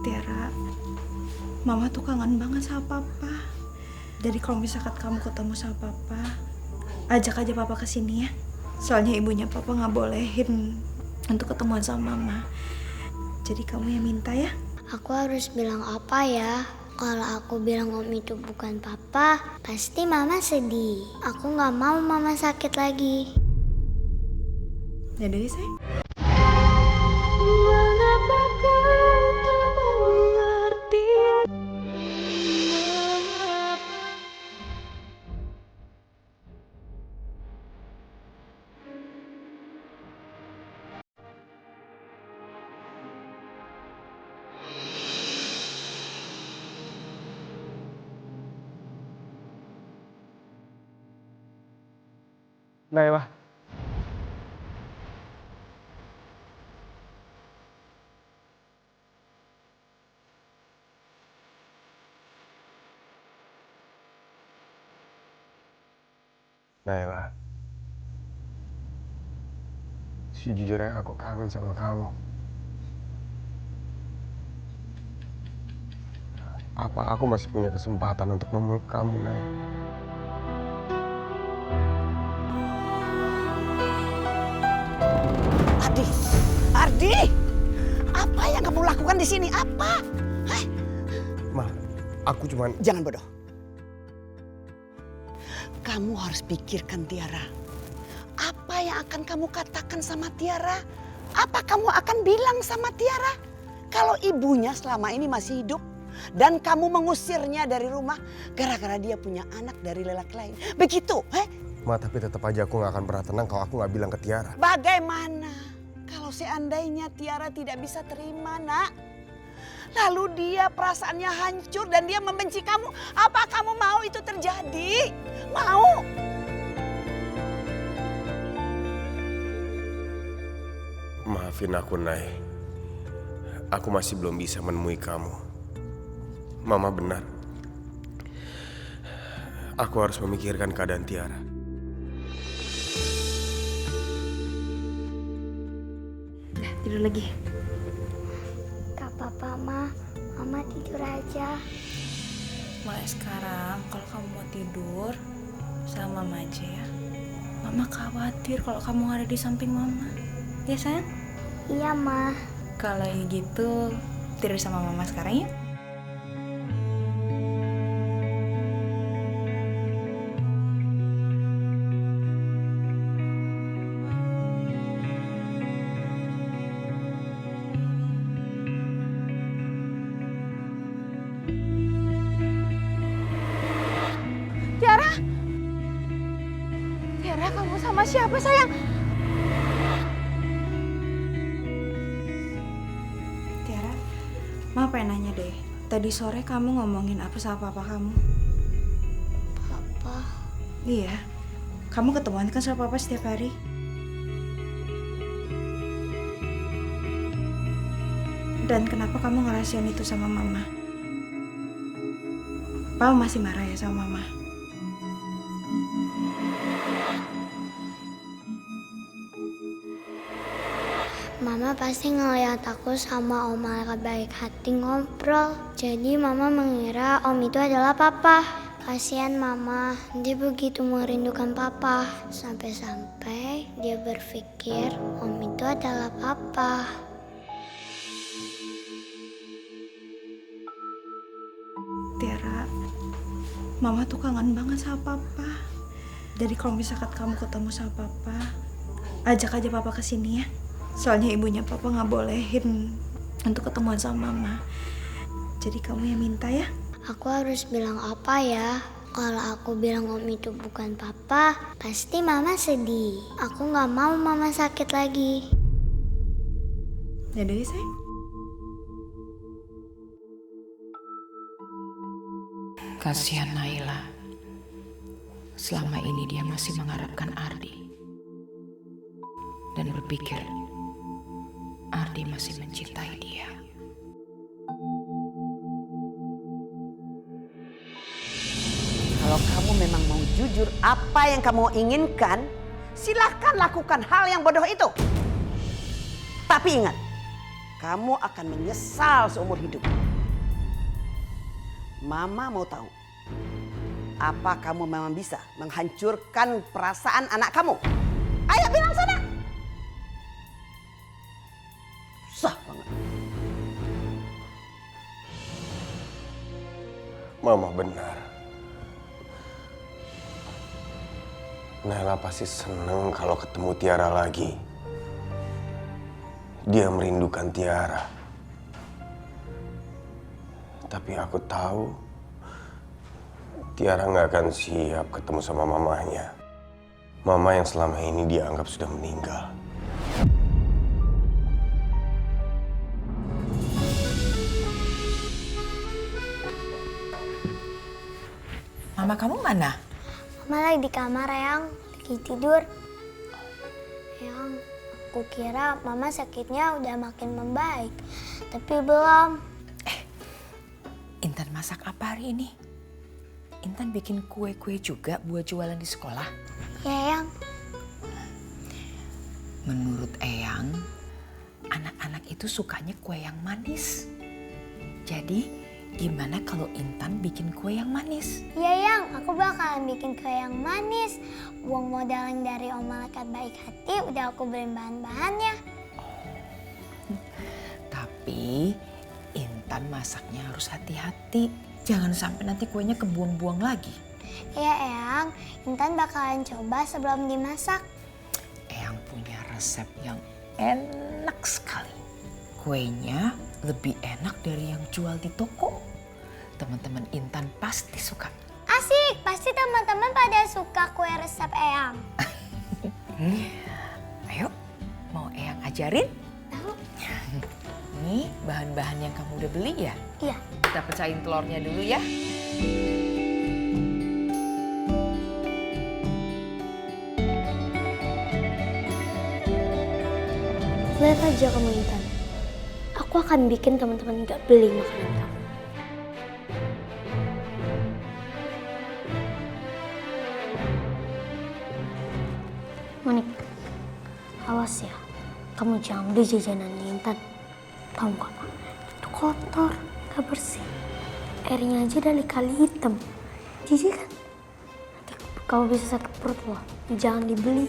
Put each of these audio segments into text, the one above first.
Tiara, Mama tuh kangen banget sama Papa. Jadi kalau misalkan kamu ketemu sama Papa, ajak aja Papa ke sini ya. Soalnya ibunya Papa nggak bolehin untuk ketemuan sama Mama. Jadi kamu yang minta ya. Aku harus bilang apa ya? Kalau aku bilang Om itu bukan Papa, pasti Mama sedih. Aku nggak mau Mama sakit lagi. Ya dari sayang. Mengapa kau tak mengerti? Nailah. Nailah. Sejujurnya aku kangen sama kamu. Apa aku masih punya kesempatan untuk memeluk kamu, Nay? Ardi, Ardi, apa yang kamu lakukan di sini? Apa? Hah? Ma, aku cuman... Jangan bodoh. Kamu harus pikirkan Tiara. Apa yang akan kamu katakan sama Tiara? Apa kamu akan bilang sama Tiara? Kalau ibunya selama ini masih hidup dan kamu mengusirnya dari rumah gara-gara dia punya anak dari lelaki lain. Begitu, Ma, tapi tetap aja aku gak akan pernah tenang kalau aku gak bilang ke Tiara. Bagaimana kalau seandainya Tiara tidak bisa terima, Nak? Lalu dia perasaannya hancur dan dia membenci kamu. Apa kamu mau itu terjadi? Mau? Maafin aku, Nay. Aku masih belum bisa menemui kamu. Mama benar. Aku harus memikirkan keadaan Tiara. Tidur lagi. Gak apa-apa, Mama tidur aja. Mulai sekarang kalau kamu mau tidur sama Mama aja ya. Mama khawatir kalau kamu nggak ada di samping Mama. Ya sayang? Iya, Ma. Kalau gitu tidur sama Mama sekarang ya. Tiara? Tiara, kamu sama siapa sayang? Tiara, Mama pengen nanya deh. Tadi sore kamu ngomongin apa sama papa kamu? Papa. Iya, kamu ketemuan kan sama papa setiap hari? Dan kenapa kamu ngerahasiain itu sama mama? Papa masih marah ya sama mama? Mama pasti ngeliat aku sama Om Alka baik hati ngobrol. Jadi Mama mengira Om itu adalah Papa. Kasihan Mama, dia begitu merindukan Papa. Sampai-sampai dia berpikir Om itu adalah Papa. Tiara, Mama tuh kangen banget sama Papa. Jadi kalau misalkan kamu ketemu sama Papa, ajak aja Papa ke sini ya. Soalnya ibunya Papa nggak bolehin untuk ketemuan sama Mama. Jadi kamu yang minta ya. Aku harus bilang apa ya? Kalau aku bilang Om itu bukan Papa, pasti Mama sedih. Aku nggak mau Mama sakit lagi. Ya dari sayang. Kasihan Naila. Selama ini dia masih mengharapkan Ardi. Dan berpikir Ardi masih mencintai dia. Kalau kamu memang mau jujur apa yang kamu inginkan, silahkan lakukan hal yang bodoh itu. Tapi ingat, kamu akan menyesal seumur hidup. Mama mau tahu, apa kamu memang bisa menghancurkan perasaan anak kamu? Ayo bilang sana. Susah banget. Mama benar. Nailah pasti seneng kalau ketemu Tiara lagi. Dia merindukan Tiara. Tapi aku tahu Tiara nggak akan siap ketemu sama mamanya. Mama yang selama ini dia anggap sudah meninggal. Mama kamu mana? Mama lagi di kamar, Eyang. Lagi tidur. Eyang, aku kira Mama sakitnya udah makin membaik. Tapi belum. Intan masak apa hari ini? Intan bikin kue-kue juga buat jualan di sekolah. Ya, Eyang. Menurut Eyang, anak-anak itu sukanya kue yang manis. Jadi, gimana kalau Intan bikin kue yang manis? Iya, Yang. Aku bakalan bikin kue yang manis. Uang modal yang dari Om Malaikat Baik Hati udah aku beliin bahan-bahannya. Tapi, Intan masaknya harus hati-hati. Jangan sampai nanti kuenya kebuang-buang lagi. Iya, Eyang. Intan bakalan coba sebelum dimasak. Eyang punya resep yang enak sekali. Kuenya lebih enak dari yang jual di toko. Teman-teman Intan pasti suka. Asik, pasti teman-teman pada suka kue resep Eyang. Ayo, mau Eyang ajarin? Tahu? Nih bahan-bahan yang kamu udah beli ya? Iya. Kita pecahin telurnya dulu ya. Lihat aja kamu Intan. Aku akan bikin teman-teman gak beli makanan kamu. Monik, awas ya. Kamu jangan beli jajanannya Intan. Tahu gak apa? Itu kotor, gak bersih. Airnya aja dari kali hitam. Jijik kan? Nanti kamu bisa sakit perut loh. Jangan dibeli.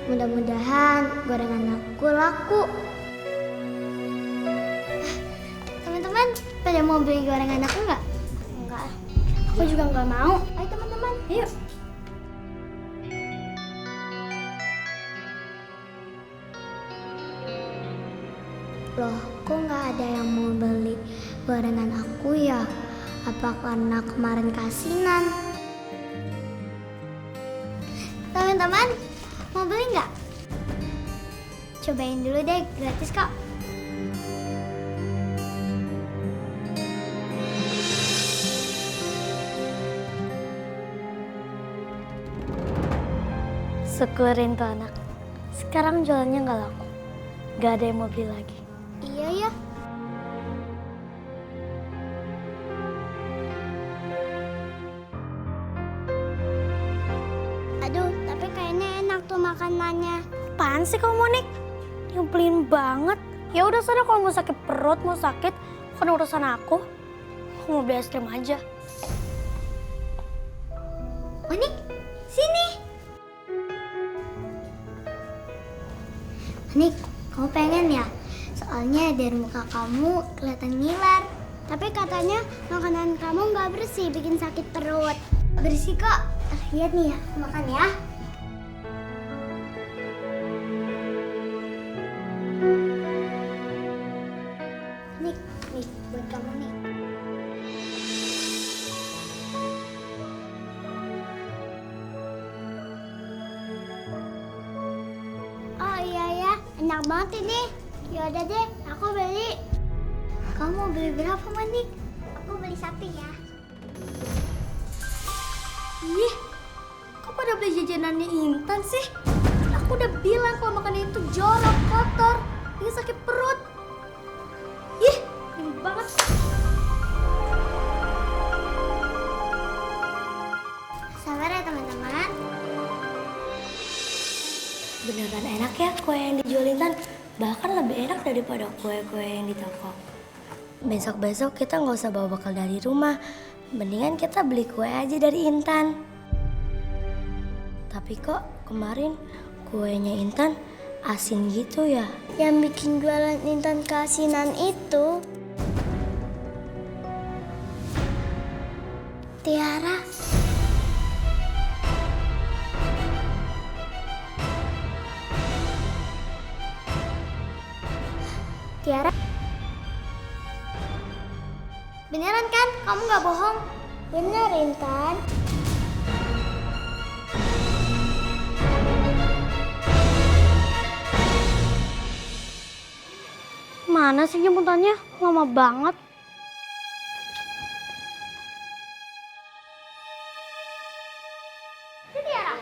Mudah-mudahan gorengan aku laku. Teman-teman, pada mau beli gorengan aku nggak? Enggak. Aku juga nggak mau. Ayo teman-teman, yuk. Loh, kok nggak ada yang mau beli gorengan aku ya? Apa karena kemarin kasinan? Teman-teman, mau beli nggak? Cobain dulu deh, gratis kok. Syukurin tuh anak. Sekarang jualannya nggak laku. Nggak ada yang mau beli lagi. Iya ya. Aduh, tapi kayaknya enak tuh makanannya. Apaan sih kamu Monik? Nyebelin banget. Ya udah sana kalau mau sakit perut, mau sakit, bukan urusan aku. Aku mau beli es krim aja. Monik, sini. Monik, kamu pengen ya? Soalnya dari muka kamu kelihatan ngiler. Tapi katanya makanan kamu nggak bersih, bikin sakit perut. Bersih kok. Lihat nih ya, makan ya. Nih, buat kamu nih. Oh iya ya, enak banget ini. Yaudah deh, aku beli. Kamu mau beli berapa, Monik? Aku beli satu ya. Ih, kok pada beli jajanannya Intan sih? Aku udah bilang kalau makanan itu jorok, kotor, bikin sakit perut. Ih, banget. Sabar ya teman-teman. Beneran enak ya kue yang dijual Intan. Bahkan lebih enak daripada kue-kue yang di toko. Besok-besok kita nggak usah bawa bekal dari rumah. Mendingan kita beli kue aja dari Intan. Tapi kok kemarin kuenya Intan asin gitu ya? Yang bikin jualan Intan keasinan itu Tiara. Tiara. Beneran kan? Kamu nggak bohong? Bener, Intan. Mana sih jemputannya? Lama banget. Tiara.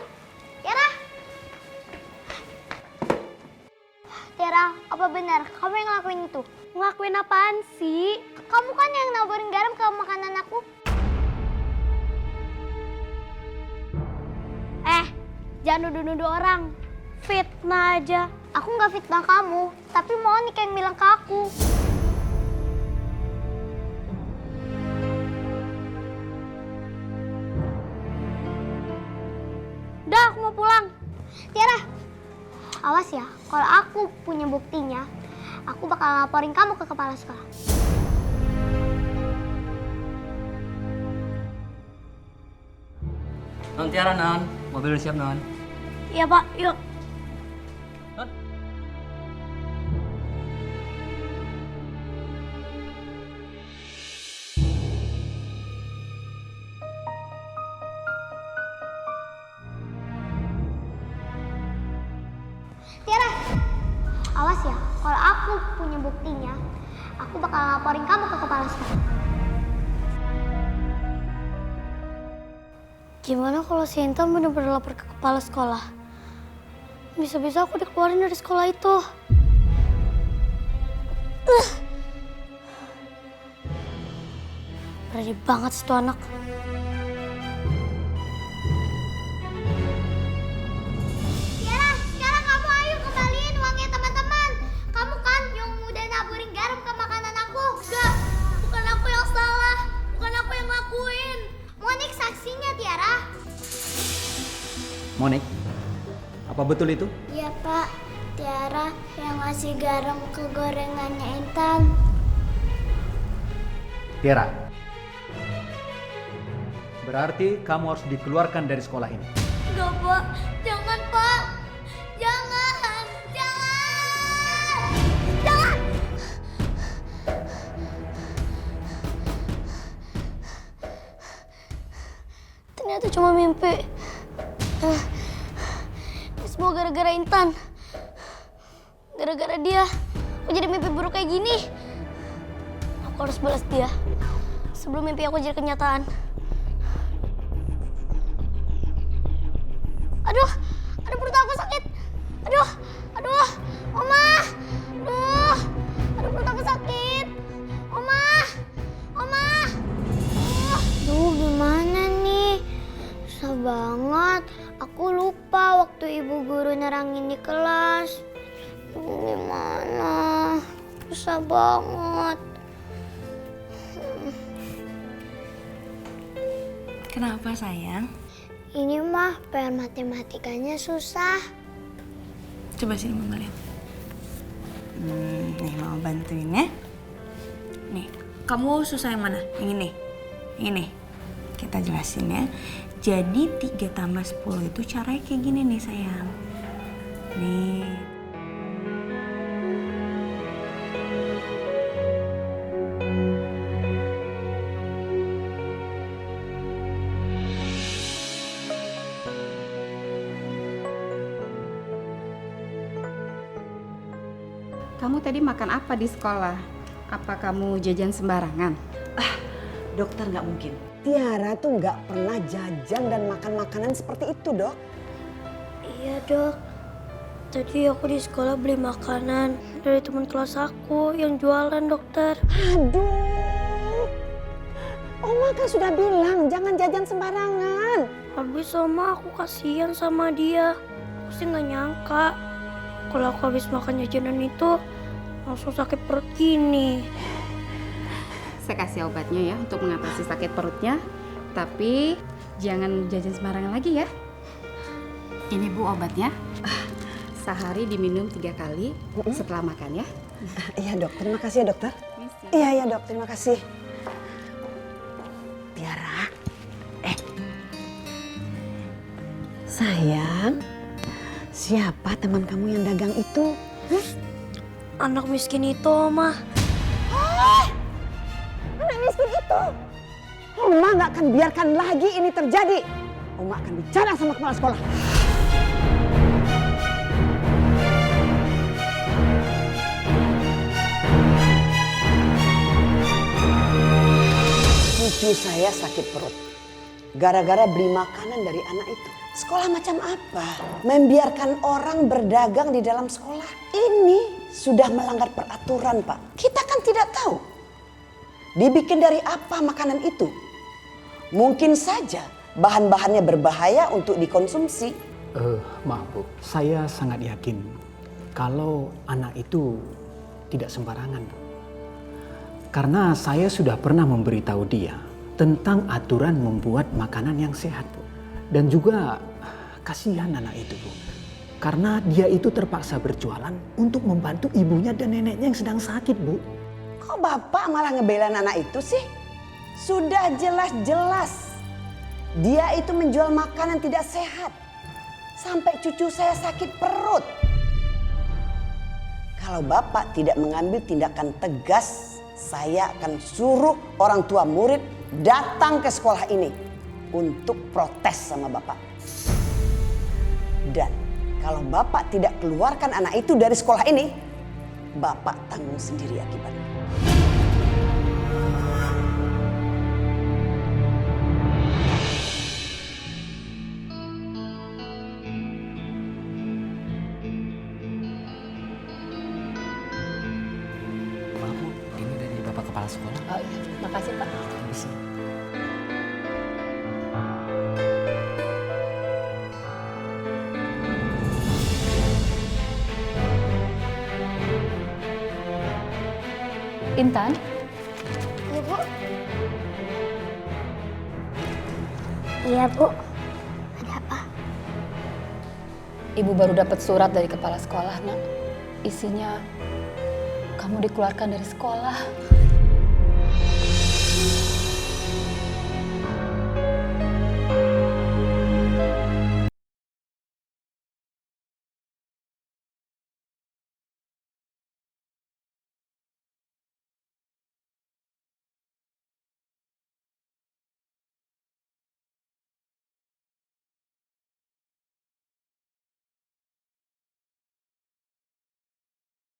Tiara. Tiara, apa benar kamu yang ngelakuin itu? Ngelakuin apaan sih? Kamu kan yang naburin garam ke makanan aku. Jangan nuduh-nuduh orang. Fitnah aja. Aku nggak fitnah kamu, tapi Monik yang bilang ke aku. Udah, aku mau pulang. Tiara, awas ya, kalau aku punya buktinya, aku bakal laporin kamu ke kepala sekolah. Non Tiara, Non. Mobil udah siap, Non. Iya, Pak. Yuk. Non. Tiara, awas ya, kalau aku punya buktinya, aku bakal laporin kamu ke kepala sekolah. Gimana kalau si Intan bener-bener lapor ke kepala sekolah? Bisa-bisa aku dikeluarin dari sekolah itu. Berani banget sih tuh anak. Tiara, sekarang kamu ayo kembaliin uangnya teman-teman. Kamu kan yang udah naburin garam ke makanan aku. Enggak, bukan aku yang salah. Bukan aku yang ngelakuin. Monik saksinya, Tiara. Monik, apa betul itu? Iya, Pak. Tiara yang ngasih garam ke gorengannya Intan. Tiara, berarti kamu harus dikeluarkan dari sekolah ini. Enggak, Pak. Jangan, Pak. Jangan. Jangan. Jangan. Ternyata cuma mimpi. Ini semua gara-gara Intan. Gara-gara dia, aku jadi mimpi buruk kayak gini. Aku harus balas dia sebelum mimpi aku jadi kenyataan. Aduh, perut aku sakit. Aduh, Oma. Aduh, perut aku sakit. Oma. Aduh, gimana nih? Susah banget. Aku lupa waktu ibu guru nerangin di kelas. Gimana? Susah banget. Kenapa sayang? Ini mah PR matematikanya susah. Coba sini Mama lihat. Nih Mama bantuin ya. Nih, kamu susah yang mana? Yang ini? Yang ini? Kita jelasin ya. Jadi 3 tambah 10 itu caranya kayak gini nih sayang. Nih. Kamu tadi makan apa di sekolah? Apa kamu jajan sembarangan? Dokter nggak mungkin. Tiara tuh nggak pernah jajan dan makan makanan seperti itu, Dok. Iya, Dok. Tadi aku di sekolah beli makanan dari teman kelas aku yang jualan, dokter. Aduh, Oma kan sudah bilang jangan jajan sembarangan. Habis sama aku kasihan sama dia. Aku sih nggak nyangka kalau aku habis makan jajanan itu langsung sakit perut gini. Saya kasih obatnya ya untuk mengatasi sakit perutnya. Tapi jangan jajan sembarangan lagi ya. Ini Bu obatnya. Sehari diminum 3 kali setelah makan ya. Iya dok, terima kasih ya dokter. Iya dok, terima kasih. Tiara, sayang, siapa teman kamu yang dagang itu? Anak miskin itu, Oma. Anak miskin itu. Oma nggak akan biarkan lagi ini terjadi. Oma akan bicara sama kepala sekolah. Cucu saya sakit perut gara-gara beli makanan dari anak itu. Sekolah macam apa? Membiarkan orang berdagang di dalam sekolah. Ini sudah melanggar peraturan, Pak. Kita kan tidak tahu dibikin dari apa makanan itu. Mungkin saja bahan-bahannya berbahaya untuk dikonsumsi. Maaf Bu, saya sangat yakin kalau anak itu tidak sembarangan, Bu. Karena saya sudah pernah memberitahu dia tentang aturan membuat makanan yang sehat, Bu. Dan juga kasihan anak itu, Bu. Karena dia itu terpaksa berjualan untuk membantu ibunya dan neneknya yang sedang sakit, Bu. Kok Bapak malah ngebelain anak itu sih? Sudah jelas-jelas dia itu menjual makanan tidak sehat. Sampai cucu saya sakit perut. Kalau Bapak tidak mengambil tindakan tegas, saya akan suruh orang tua murid datang ke sekolah ini untuk protes sama Bapak. Dan kalau Bapak tidak keluarkan anak itu dari sekolah ini, Bapak tanggung sendiri akibatnya. Maaf Bu, ini dari Bapak Kepala Sekolah. Oh iya, makasih Pak. Permisi. Intan, Iya, Bu. Iya, Bu. Ada apa? Ibu baru dapat surat dari kepala sekolah, Nak. Isinya kamu dikeluarkan dari sekolah.